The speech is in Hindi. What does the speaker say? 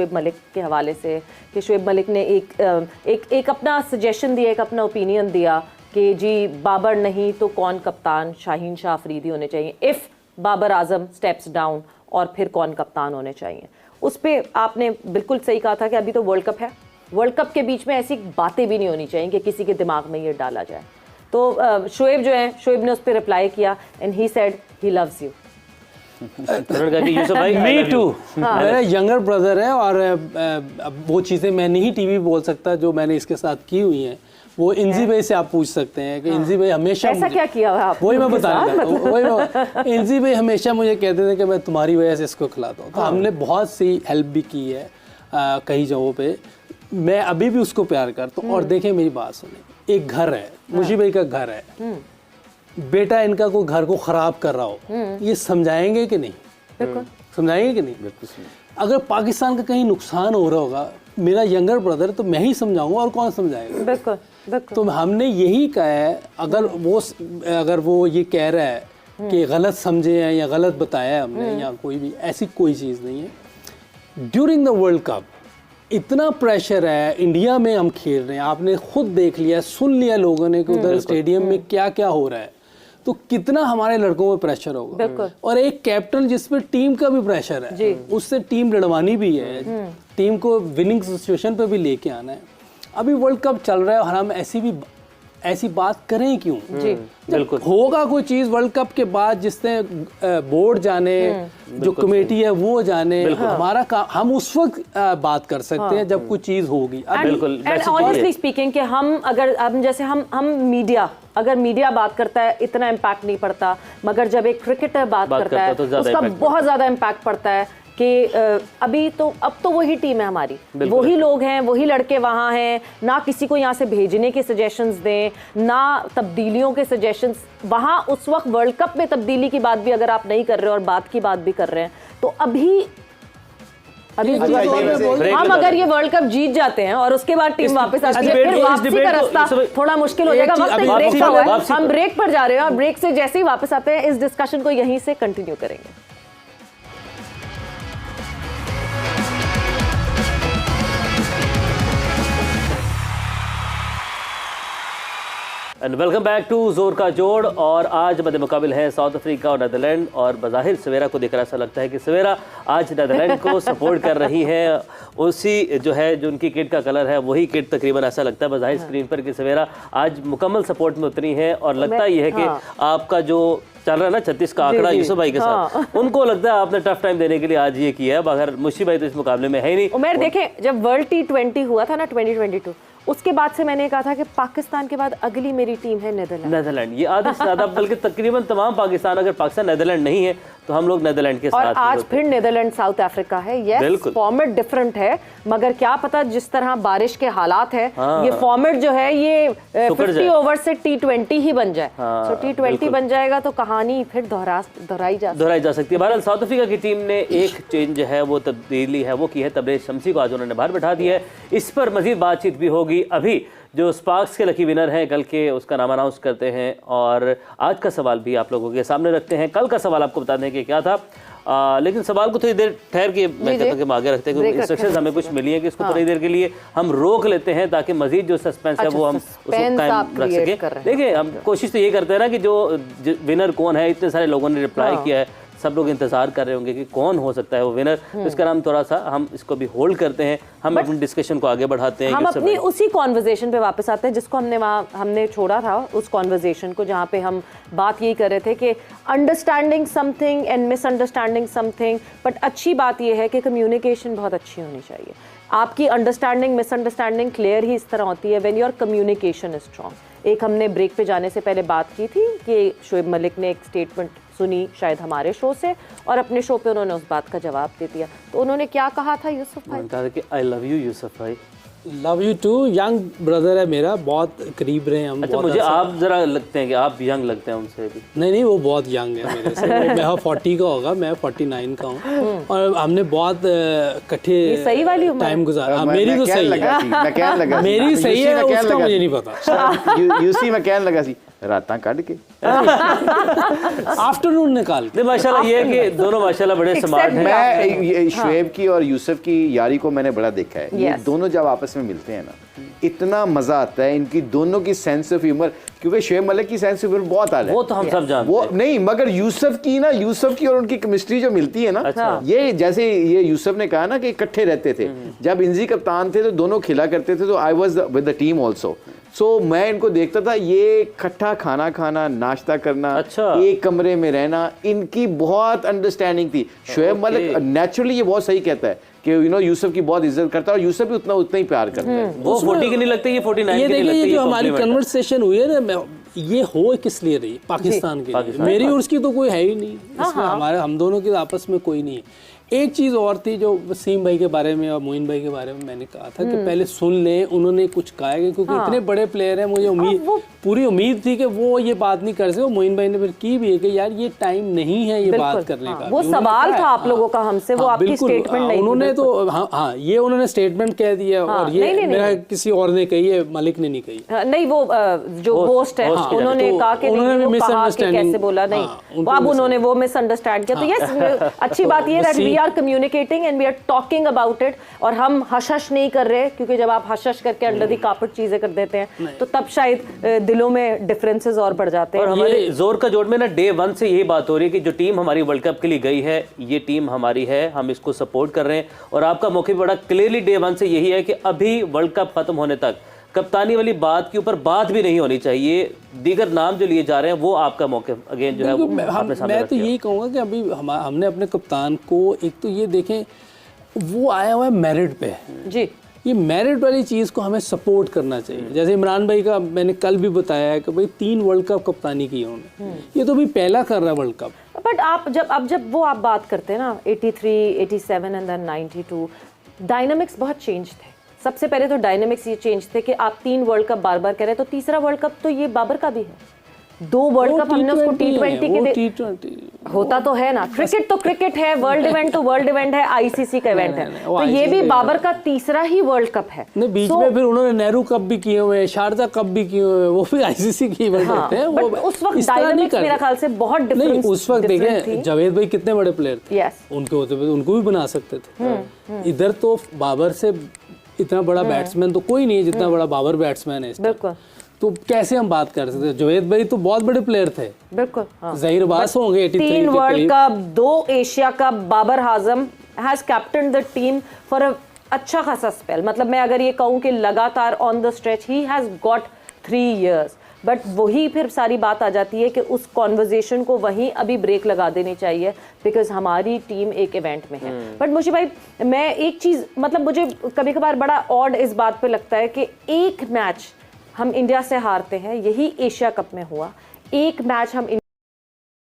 शुएब मलिक के हवाले से कि शुएब मलिक ने एक अपना सजेशन दिया, एक अपना ओपिनियन दिया कि जी बाबर नहीं तो कौन कप्तान, शाहीन शाह अफरीदी होने चाहिए, if Babar Azam steps down, और फिर कौन कप्तान होने चाहिए। उस पर आपने बिल्कुल सही कहा था कि अभी तो वर्ल्ड कप है, वर्ल्ड कप के बीच में ऐसी बातें भी नहीं होनी चाहिए कि किसी के दिमाग में ये डाला जाए। तो शुएब जो है, शुएब ने उस पर रिप्लाई किया and he said he loves you. Me too. मेरा यंगर ब्रदर है और वो चीज़ें मैं नहीं टीवी बोल सकता जो मैंने इसके साथ की हुई हैं, वो इंजी भाई से आप पूछ सकते हैं कि इंजी भाई हमेशा ऐसा क्या किया हुआ आपने? वही मैं बताऊंगा। इंजी भाई हमेशा मुझे कहते थे कि मैं तुम्हारी वजह से इसको खिलाता हूँ। तो हमने बहुत सी हेल्प भी की है कई जगहों पे। मैं अभी भी उसको प्यार करता हूँ। और देखें मेरी बात सुने, एक घर है, मुशी भाई का घर है, बेटा इनका कोई घर को खराब कर रहा हो, ये समझाएंगे कि नहीं? समझाएंगे कि नहीं? अगर पाकिस्तान का कहीं नुकसान हो रहा होगा, मेरा यंगर ब्रदर, तो मैं ही समझाऊंगा और कौन समझाएगा? बिल्कुल। तो हमने यही कहा है, अगर वो ये कह रहा है कि गलत समझे हैं या गलत बताया है हमने या कोई भी, ऐसी कोई चीज़ नहीं है। ड्यूरिंग द वर्ल्ड कप इतना प्रेशर है, इंडिया में हम खेल रहे हैं, आपने खुद देख लिया, सुन लिया लोगों ने कि उधर स्टेडियम में क्या क्या हो रहा है, तो कितना हमारे लड़कों पे प्रेशर होगा। और एक कैप्टन जिसपे टीम का भी प्रेशर है, उससे टीम लड़वानी भी है, टीम को विनिंग सिचुएशन पे भी लेके आना है। अभी वर्ल्ड कप चल रहा है और हम ऐसी बात करें क्यों? जी बिल्कुल। होगा कोई चीज़ वर्ल्ड कप के बाद जिसने बोर्ड जाने, जो कमेटी है वो जाने, हमारा काम हम उस वक्त बात कर सकते हैं जब कोई चीज़ होगी। बिल्कुल। एंड ऑनेस्टली स्पीकिंग कि हम जैसे हम मीडिया, अगर मीडिया बात करता है इतना इम्पैक्ट नहीं पड़ता, मगर जब एक क्रिकेटर बात करता है तो उसका बहुत ज़्यादा इम्पैक्ट पड़ता है कि अब तो वही टीम है हमारी, वही लोग हैं, वही लड़के वहाँ हैं, ना किसी को यहाँ से भेजने के सजेशंस दें, ना तब्दीलियों के सजेशंस। वहाँ उस वक्त वर्ल्ड कप में तब्दीली की बात भी अगर आप नहीं कर रहे हो और बात की बात भी कर रहे हैं, तो अभी हम अगर ये वर्ल्ड कप जीत जाते हैं और उसके बाद टीम वापस आती है, फिर वापसी का रास्ता थोड़ा मुश्किल हो जाएगा। हम ब्रेक पर जा रहे हैं और ब्रेक से जैसे ही वापस आते हैं इस डिस्कशन को यहीं से कंटिन्यू करेंगे। एंड वेलकम बैक टू जोर का जोड़। और आज मध्य मुकाबिल है साउथ अफ्रीका और नेदरलैंड। और बज़ाहिर सवेरा को देखकर ऐसा लगता है कि सवेरा आज नेदरलैंड को सपोर्ट कर रही है, उसी जो उनकी किट का कलर है वही किट तकरीबन ऐसा लगता है बज़ाहिर स्क्रीन पर कि सवेरा आज मुकम्मल सपोर्ट में उतरी है। और लगता ये है कि आपका जो चल रहा है ना 36 का आंकड़ा यूसुफ भाई के साथ, उनको लगता है आपने टफ टाइम देने के लिए आज ये किया है, मगर मुशी भाई तो इस मुकाबले में है ही नहीं। उमेर देखें, जब वर्ल्ड T20 हुआ था ना 2022, उसके बाद से मैंने कहा था कि पाकिस्तान के बाद अगली मेरी टीम है नेदरलैंड। ये आधे से ज्यादा बल्कि तकरीबन तमाम पाकिस्तान, अगर पाकिस्तान नेदरलैंड नहीं है तो हम लोग नेदरलैंड के साथ। और आज फिर नेदरलैंड साउथ अफ्रीका है। यस, फॉर्मेट डिफरेंट है, मगर क्या पता जिस तरह बारिश के हालात है, ये फॉर्मेट जो है ये 50 ओवर से T20 ही बन जाए। तो T20 बन जाएगा तो कहानी फिर दोहराई जा सकती है। बहरहाल साउथ अफ्रीका की टीम ने एक चेंज है, वो तब्दीली है, वो की है तबरेज शमसी को आज उन्होंने बाहर बैठा दिया है। इस पर मजीद बातचीत भी होगी। अभी जो स्पार्क्स के लकी विनर हैं कल के, उसका नाम अनाउंस करते हैं और आज का सवाल भी आप लोगों के सामने रखते हैं। कल का सवाल आपको बता दें कि क्या था, लेकिन सवाल को थोड़ी देर ठहर के मैं कहता हूँ कि हम आगे रखते हैं, क्योंकि इंस्ट्रक्शंस हमें कुछ मिली है कि इसको थोड़ी देर के लिए हम रोक लेते हैं ताकि मजीद जो सस्पेंस है वो हम उसको कायम रख सकें। देखिए, हम कोशिश तो ये करते हैं ना कि जो विनर कौन है, इतने सारे लोगों ने रिप्लाई किया है, सब लोग इंतजार कर रहे होंगे कि कौन हो सकता है वो विनर। तो इसका नाम थोड़ा सा हम इसको भी होल्ड करते हैं, हम अपनी डिस्कशन को आगे बढ़ाते हैं। हम अपनी उसी कॉन्वर्जेशन पे वापस आते हैं जिसको हमने छोड़ा था, उस कॉन्वर्जेशन को जहाँ पे हम बात यही कर रहे थे कि understanding something and misunderstanding something. But अच्छी बात यह है कि कम्युनिकेशन बहुत अच्छी होनी चाहिए। आपकी अंडरस्टैंडिंग मिसअंडरस्टैंडिंग क्लियर ही इस तरह होती है when your communication is strong. एक हमने ब्रेक पे जाने से पहले बात की थी कि शुएब मलिक ने एक स्टेटमेंट सुनी शायद हमारे शो से, और अपने शो पे उन्होंने उस बात का जवाब दे दिया। तो उन्होंने क्या कहा था यूसुफ भाई? कहा कि आई लव यू यूसुफ भाई। Love you too. Young brother है मेरा, बहुत करीब रहे हम। अच्छा, मुझे आप जरा लगते हैं कि आप यंग लगते हैं उनसे भी। नहीं, वो बहुत यंग है मेरे से। मैं 40 का होगा, मैं 49 का हूँ। और हमने बहुत इकट्ठे सही वाली टाइम गुजारा। मेरी तो सही है, मेरी सही है, उसका मुझे नहीं पता। यूसी मैं कहने लगा सी रातां कट के आफ्टरनून निकाल के। नहीं माशाल्लाह ये है कि दोनों माशाल्लाह बड़े स्मार्ट हैं। मैं ये शुएब की और यूसुफ की यारी को मैंने बड़ा देखा है। ये Yes. दोनों जब आपस में मिलते हैं ना, इतना मजा आता है इनकी दोनों की सेंस ऑफ ह्यूमर, क्योंकि शुएब मलिक की सेंस ऑफ ह्यूमर बहुत आला है। वो तो हम सब जानते वो हैं। नहीं, मगर यूसुफ की और उनकी केमिस्ट्री जो मिलती है ना, अच्छा। ये जैसे ये यूसुफ ने कहा ना कि इकट्ठे रहते थे, जब इंजी कप्तान थे तो दोनों खेला करते थे, तो I was with the team also. So मैं इनको देखता था, ये इकट्ठा खाना खाना, नाश्ता करना, अच्छा। एक कमरे में रहना, इनकी बहुत अंडरस्टैंडिंग थी। शुएब मलिक नेचुरली ये बहुत सही कहता है कि यू नो यूसुफ की बहुत इज्जत करता है, और यूसुफ भी उतना ही प्यार करता है। वो 40 की नहीं लगती, ये 49 ये की नहीं देखिए, लगती। ये जो हमारी compliment है। कन्वर्सेशन हुई है ना, ये हो किस लिए रही? पाकिस्तान के लिए। पाकिस्तान। मेरी और उसकी तो कोई है ही नहीं इसमें, हमारे हम दोनों के आपस में कोई नहीं है। एक चीज़ और थी जो वसीम भाई के बारे में और मोइन भाई के बारे में मैंने कहा था कि पहले सुन लें, उन्होंने कुछ कहा है, क्योंकि इतने बड़े प्लेयर हैं, मुझे पूरी उम्मीद थी कि वो ये बात नहीं कर सकते। मोइन भाई ने फिर की भी है कि यार ये टाइम नहीं है ये बात करने का। वो सवाल था आप लोगों का हमसे, वो आपकी स्टेटमेंट नहीं थी। उन्होंने तो हाँ ये उन्होंने स्टेटमेंट कह दिया, और ये मेरा किसी और ने कही है, मलिक ने नहीं कही। नहीं, वो जो होस्ट है उन्होंने कहा कि उन्होंने नहीं, वो कहा कि misunderstanding- कैसे बोला, नहीं वो अब उन्होंने वो मिसअंडरस्टैंड किया। तो यस, अच्छी बात ये है we are communicating and we are talking about it, और हम हश हश नहीं कर रहे, क्योंकि जब आप हश हश करके अंडर दी कार्पेट चीजें कर देते हैं तो तब शायद दिलों में डिफरेंसेस और बढ़ जाते हैं। और हमारे जोर का जोड़ में ना डे 1 से यही बात हो रही है कि जो टीम हमारी वर्ल्ड कप के लिए गई है, ये टीम हमारी है, हम इसको सपोर्ट कर रहे हैं। और आपका मौके बड़ा क्लियरली डे 1 से यही है कि अभी वर्ल्ड कप खत्म होने तक कप्तानी वाली बात के ऊपर बात भी नहीं होनी चाहिए। दीगर नाम जो लिए जा रहे हैं वो आपका मौके अगेन जो है वो आपने सामने मैं रख तो दिया। यही कहूँगा कि अभी हमने अपने कप्तान को, एक तो ये देखें वो आया हुआ है मेरिट पे, जी, ये मेरिट वाली चीज़ को हमें सपोर्ट करना चाहिए। जैसे इमरान भाई का मैंने कल भी बताया है कि भाई 3 वर्ल्ड कप कप्तानी की है उन्होंने, ये तो अभी पहला कर रहा है वर्ल्ड कप। बट आप जब वो आप बात करते हैं ना 83, 87 एंड देन 92, डायनामिक्स बहुत चेंज थे। सबसे पहले तो डायनामिक्स ये चेंज थे कि आप 3 वर्ल्ड कप बार बार कह रहे हैं, तो तीसरा वर्ल्ड कप तो ये बाबर का भी है। 2 वर्ल्ड कप हमने उसको T20 के T20 होता तो है ना, क्रिकेट तो क्रिकेट है, वर्ल्ड इवेंट तो वर्ल्ड इवेंट है, आईसीसी का इवेंट है, वो तो ये ICC भी का बाबर का तीसरा ही वर्ल्ड कप है। नहीं, बीच में फिर उन्होंने नेहरू कप भी किए हुए हैं, शारजा कप भी किए हुए हैं, वो भी आईसीसी की इवेंट होते हैं। बट उस वक्त डायनामिक्स मेरा ख्याल से बहुत नहीं, डिफरेंस उस वक्त देखें जावेद भाई कितने बड़े प्लेयर थे, यस, उनके होते हुए उनको भी बना सकते थे। इधर तो बाबर से इतना बड़ा बैट्समैन तो कोई नहीं है जितना बड़ा बाबर बैट्समैन है इस time। बिल्कुल, तो कैसे हम बात कर सकते हैं? जावेद भाई तो बहुत बड़े प्लेयर थे, बिल्कुल, हाँ। ज़हीर बास होंगे 83 3 के वर्ल्ड करीब। Cup, 2 Asia cup, Babar Azam has captain the team for a अच्छा खासा स्पेल। मतलब मैं अगर ये कहूँ कि लगातार on the stretch he has got 3 years, but वही फिर सारी बात आ जाती है कि उस कॉन्वर्जेशन को वहीं अभी ब्रेक लगा देनी चाहिए, बिकॉज हमारी टीम एक इवेंट में है। बट मुझे भाई, मैं एक चीज़, मतलब मुझे कभी कभार बड़ा ऑड इस बात पे लगता है कि एक मैच हम इंडिया से हारते हैं, यही एशिया कप में हुआ, एक मैच हम